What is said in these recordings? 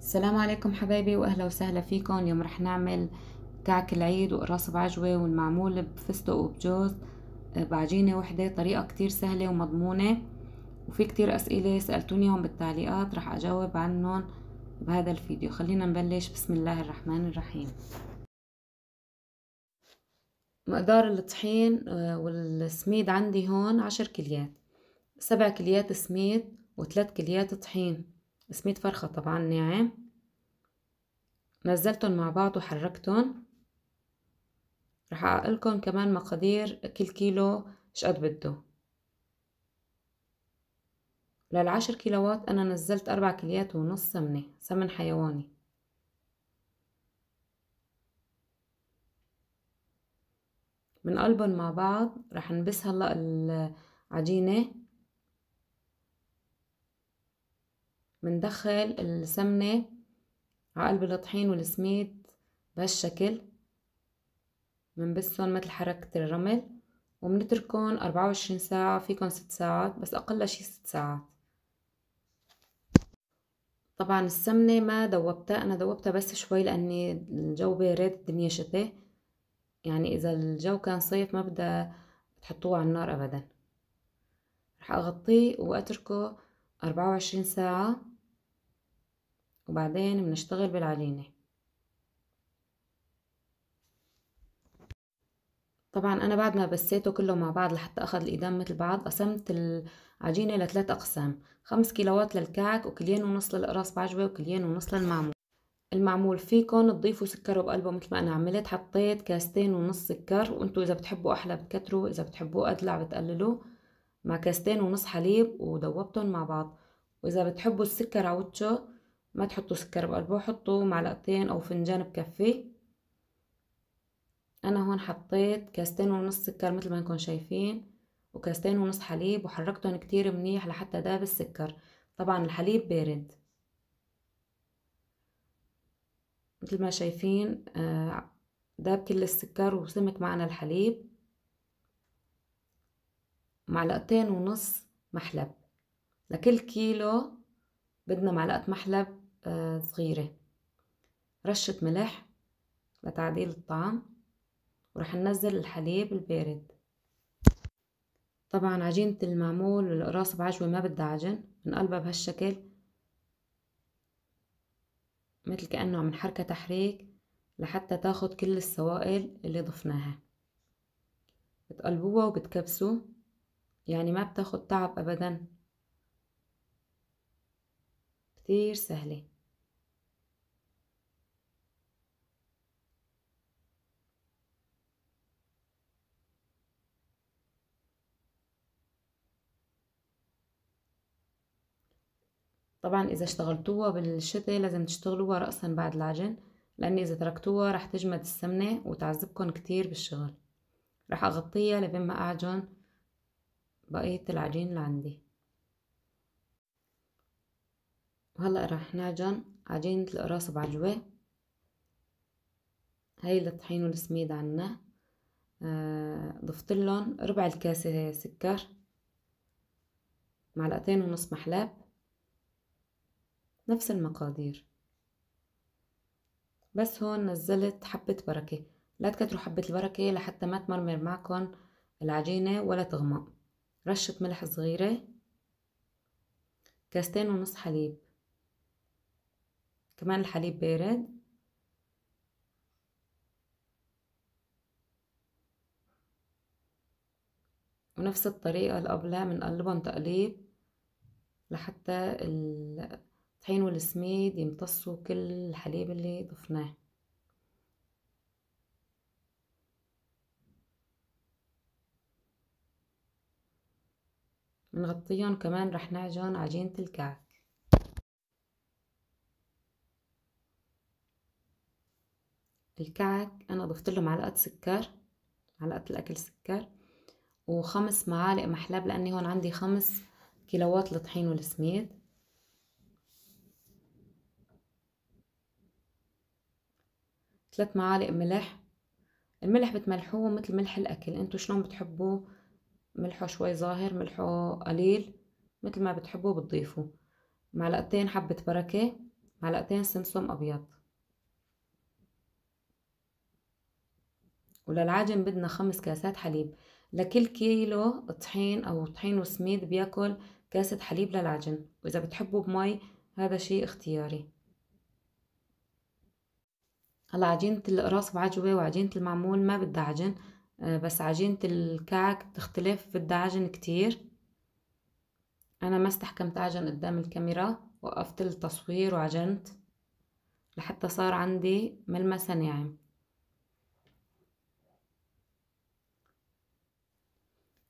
السلام عليكم حبايبي واهلا وسهلا فيكم. اليوم رح نعمل كعك العيد وقراص بعجوة والمعمول بفستق وبجوز بعجينة وحدة. طريقة كتير سهلة ومضمونة، وفي كتير اسئلة سألتونيهم بالتعليقات رح اجاوب عنهم بهذا الفيديو. خلينا نبلش. بسم الله الرحمن الرحيم. مقدار الطحين والسميد عندي هون 10 كليات، 7 كليات سميد و3 كليات طحين، سميد فرخة طبعا ناعم. نزلتهم مع بعض وحركتهم. رح اقلكم كمان مقادير كل كيلو شقد بده. لل10 كيلوات انا نزلت 4 كليات ونص سمنة، سمن حيواني. بنقلبن مع بعض. رح نبس هلا العجينة. بندخل السمنة عقلب الطحين والسميد بهالشكل، بنبسهم مثل حركة الرمل، وبنتركن 24 ساعة، فيكن 6 ساعات بس اقل شي 6 ساعات. طبعا السمنة ما دوبتها، انا دوبتها بس شوي لاني الجو بارد، الدنيا شتاء، يعني اذا الجو كان صيف ما بدها تحطوه على النار ابدا. رح اغطيه واتركه 24 ساعة، وبعدين بنشتغل بالعجينة. طبعا انا بعد ما بسيته كله مع بعض لحتى اخذ الايدام مثل بعض، قسمت العجينة ل3 اقسام، 5 كيلوات للكعك وكلين ونص للقراص بعجوة وكلين ونص للمعمول. المعمول فيكن تضيفوا سكر بقلبه مثل ما انا عملت، حطيت 2.5 كاس سكر، وانتوا اذا بتحبوا احلى بتكتروا، اذا بتحبوه ادلع بتقللوا، مع 2.5 كاس حليب ودوبتهم مع بعض. واذا بتحبوا السكر عوتشه ما تحطوا سكر بقلبه، حطوا معلقتين او فنجان بكفي. انا هون حطيت 2.5 كاس سكر مثل ما انكم شايفين، و2.5 كاس حليب، وحركتهم كتير منيح لحتى داب السكر. طبعا الحليب بارد مثل ما شايفين. داب كل السكر وسمك معنا الحليب. 1.5 معلقة محلب، لكل كيلو بدنا معلقة محلب صغيرة. رشة ملح لتعديل الطعم، ورح ننزل الحليب البارد. طبعا عجينة المعمول والقراص بعجوة ما بدها عجن، بنقلبها بهالشكل مثل كأنه عم نحركها تحريك لحتى تاخد كل السوائل اللي ضفناها. بتقلبوها وبتكبسوا، يعني ما بتاخد تعب ابدا، كتير سهلة. طبعا اذا اشتغلتوها بالشتاء لازم تشتغلوها رأسا بعد العجن، لان اذا تركتوها رح تجمد السمنة وتعذبكن كتير بالشغل. رح اغطيها لبين ما اعجن بقية العجين اللي عندي. وهلأ رح نعجن عجينة القراص بعجوة. هاي الطحين والسميد عنا. ضفتلن ربع الكاسة سكر، 2.5 معلقة محلب، نفس المقادير. بس هون نزلت حبة بركة، لا تكتروا حبة البركة لحتى ما تمرمر معكم العجينة ولا تغمق. رشة ملح صغيرة، 2.5 كاس حليب، كمان الحليب بارد. ونفس الطريقة اللي قبلها بنقلبهم تقليب لحتى الطحين والسميد يمتصوا كل الحليب اللي ضفناه. بنغطيهم كمان. رح نعجن عجينة الكعك. الكعك انا ضفت له معلقة سكر، معلقة الاكل سكر، و5 معالق محلب، لاني هون عندي 5 كيلوات الطحين والسميد. 3 معالق ملح. الملح بتملحوه مثل ملح الاكل، انتو شلون بتحبوه، ملحه شوي ظاهر، ملحه قليل، مثل ما بتحبوه بتضيفوا. معلقتين حبة بركة، معلقتين سمسم أبيض. وللعجن بدنا 5 كاسات حليب. لكل كيلو طحين أو طحين وسميد بياكل كاسة حليب للعجن، وإذا بتحبوا بمي هذا شيء اختياري. هلا عجينة القراص بعجوة وعجينة المعمول ما بدها عجن، بس عجينة الكعك بتختلف، بدها عجن كتير. أنا ما استحكمت أعجن قدام الكاميرا، وقفت التصوير وعجنت لحتى صار عندي ملمسه ناعم.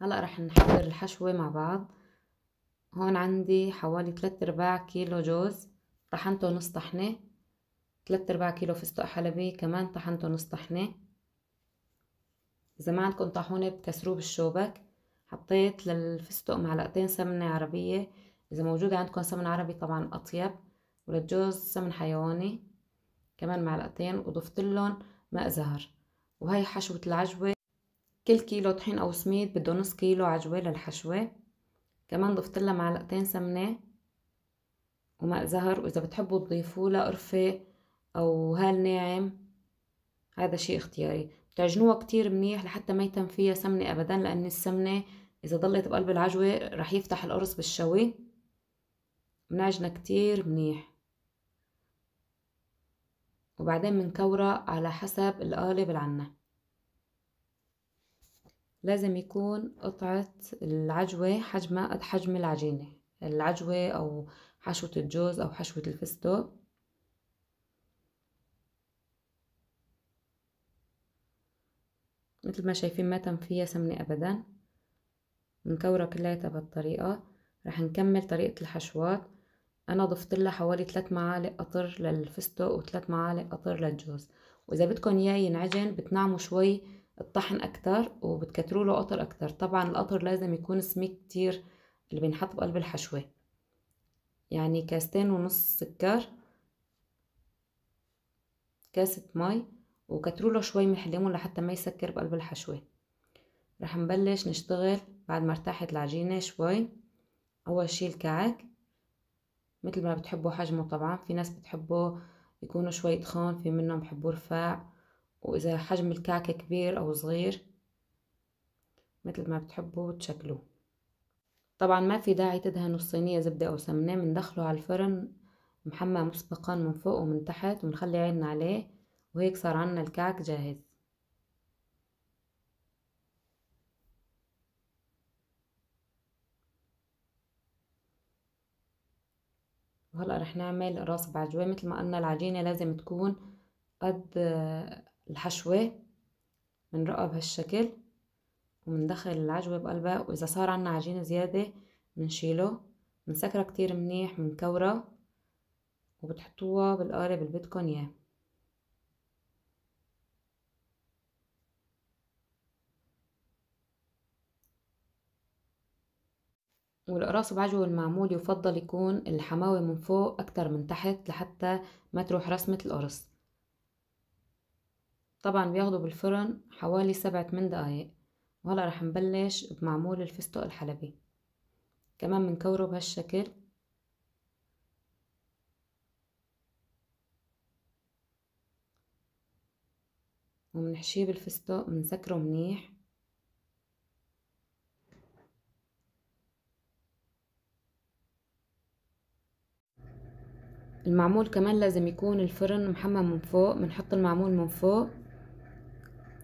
هلأ رح نحضر الحشوة مع بعض. هون عندي حوالي 3/4 كيلو جوز، طحنته نص طحنة. 3/4 كيلو فستق حلبي كمان طحنته نص طحنة. إذا ما عندكم طاحونة بكسروه بالشوبك. حطيت للفستق معلقتين سمنة عربية، إذا موجودة عندكم سمن عربي طبعا أطيب، وللجوز سمن حيواني كمان معلقتين، وضفت لهم ماء زهر. وهي حشوة العجوة. كل كيلو طحين أو سميد بده نص كيلو عجوة للحشوة. كمان ضفت لها معلقتين سمنة وماء زهر، وإذا بتحبوا تضيفوا لها قرفة أو هال ناعم هذا شيء اختياري. بتعجنوها كتير منيح لحتى ما يتم فيها سمنة أبدا، لأن السمنة إذا ضلت بقلب العجوة رح يفتح القرص بالشوي. بنعجنها كتير منيح، وبعدين بنكورها على حسب القالب العنا. لازم يكون قطعة العجوة حجمها قد حجم العجينة، العجوة أو حشوة الجوز أو حشوة الفستق. مثل ما شايفين ما تم فيها سمنة أبدا. بنكورها كلياتها بهالطريقة. رح نكمل طريقة الحشوات. أنا ضفت لها حوالي 3 معالق قطر للفستق و3 معالق قطر للجوز. وإذا بدكم إياه ينعجن بتنعموا شوي الطحن أكتر وبتكتروا له قطر أكتر. طبعا القطر لازم يكون سميك كتير اللي بينحط بقلب الحشوة، يعني 2.5 كاس سكر، كاسة مي، وكتروا له شوي ملح ليمون لحتى ما يسكر بقلب الحشوة. رح نبلش نشتغل بعد ما ارتاحت العجينة شوي. أول شي الكعك مثل ما بتحبوا حجمه، طبعا في ناس بتحبوا يكونوا شوي تخان، في منهم بحبوا رفاع، وإذا حجم الكعكة كبير أو صغير مثل ما بتحبوا تشكلوه. طبعا ما في داعي تدهنوا الصينية زبدة أو سمنة. بندخله على الفرن محمى مسبقا من فوق ومن تحت، ونخلي عيننا عليه، وهيك صار عنا الكعك جاهز. وهلأ رح نعمل راس بعجوة. مثل ما قلنا العجينة لازم تكون قد الحشوة. بنرقها بهالشكل ومندخل العجوة بقلبها، وإذا صار عنا عجينة زيادة بنشيله. بنسكرها كتير منيح، بنكورها وبتحطوها بالقالب اللي بدكن اياه. والقراص بعجوة المعمول يفضل يكون الحماوة من فوق أكتر من تحت لحتى ما تروح رسمة القرص. طبعا بياخدوا بالفرن حوالي 7-8 دقايق. وهلا رح نبلش بمعمول الفستق الحلبي. كمان بنكوره بهالشكل، وبنحشيه بالفستق، بنسكره منيح. المعمول كمان لازم يكون الفرن محمى من فوق. بنحط المعمول من فوق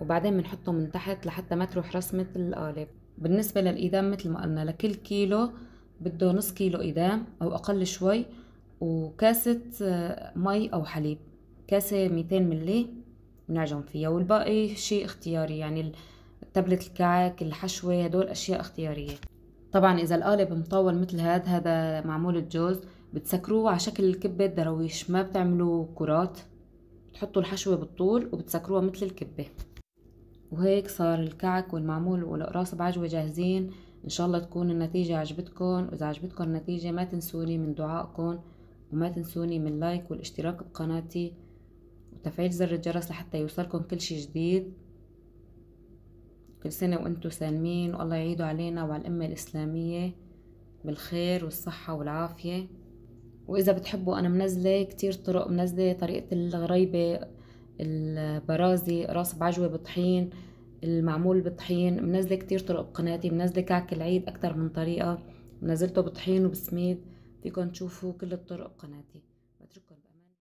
وبعدين بنحطه من تحت لحتى ما تروح رسمة القالب. بالنسبة للإيدام مثل ما قلنا لكل كيلو بده نص كيلو إيدام أو أقل شوي، وكاسة مي أو حليب، كاسة 200 ملي بنعجن فيها، والباقي شيء اختياري، يعني تبلة الكعك الحشوة هدول أشياء اختيارية. طبعا إذا القالب مطول مثل هذا معمول الجوز بتسكروه على شكل الكبة درويش، ما بتعملوا كرات. بتحطوا الحشوة بالطول وبتسكروها مثل الكبة. وهيك صار الكعك والمعمول والقراص بعجوة جاهزين. ان شاء الله تكون النتيجة عجبتكم، واذا عجبتكم النتيجة ما تنسوني من دعائكم، وما تنسوني من لايك والاشتراك بقناتي وتفعيل زر الجرس لحتى يوصلكم كل شي جديد. كل سنة وانتم سالمين، والله يعيدوا علينا وعلى الأمة الإسلامية بالخير والصحة والعافية. واذا بتحبوا انا منزله كتير طرق، منزله طريقه الغريبه، البرازي، راس بعجوه بطحين، المعمول بطحين، منزله كتير طرق بقناتي. منزله كعك العيد اكتر من طريقه، منزلته بطحين وبسميد، فيكن تشوفوا كل الطرق بقناتي.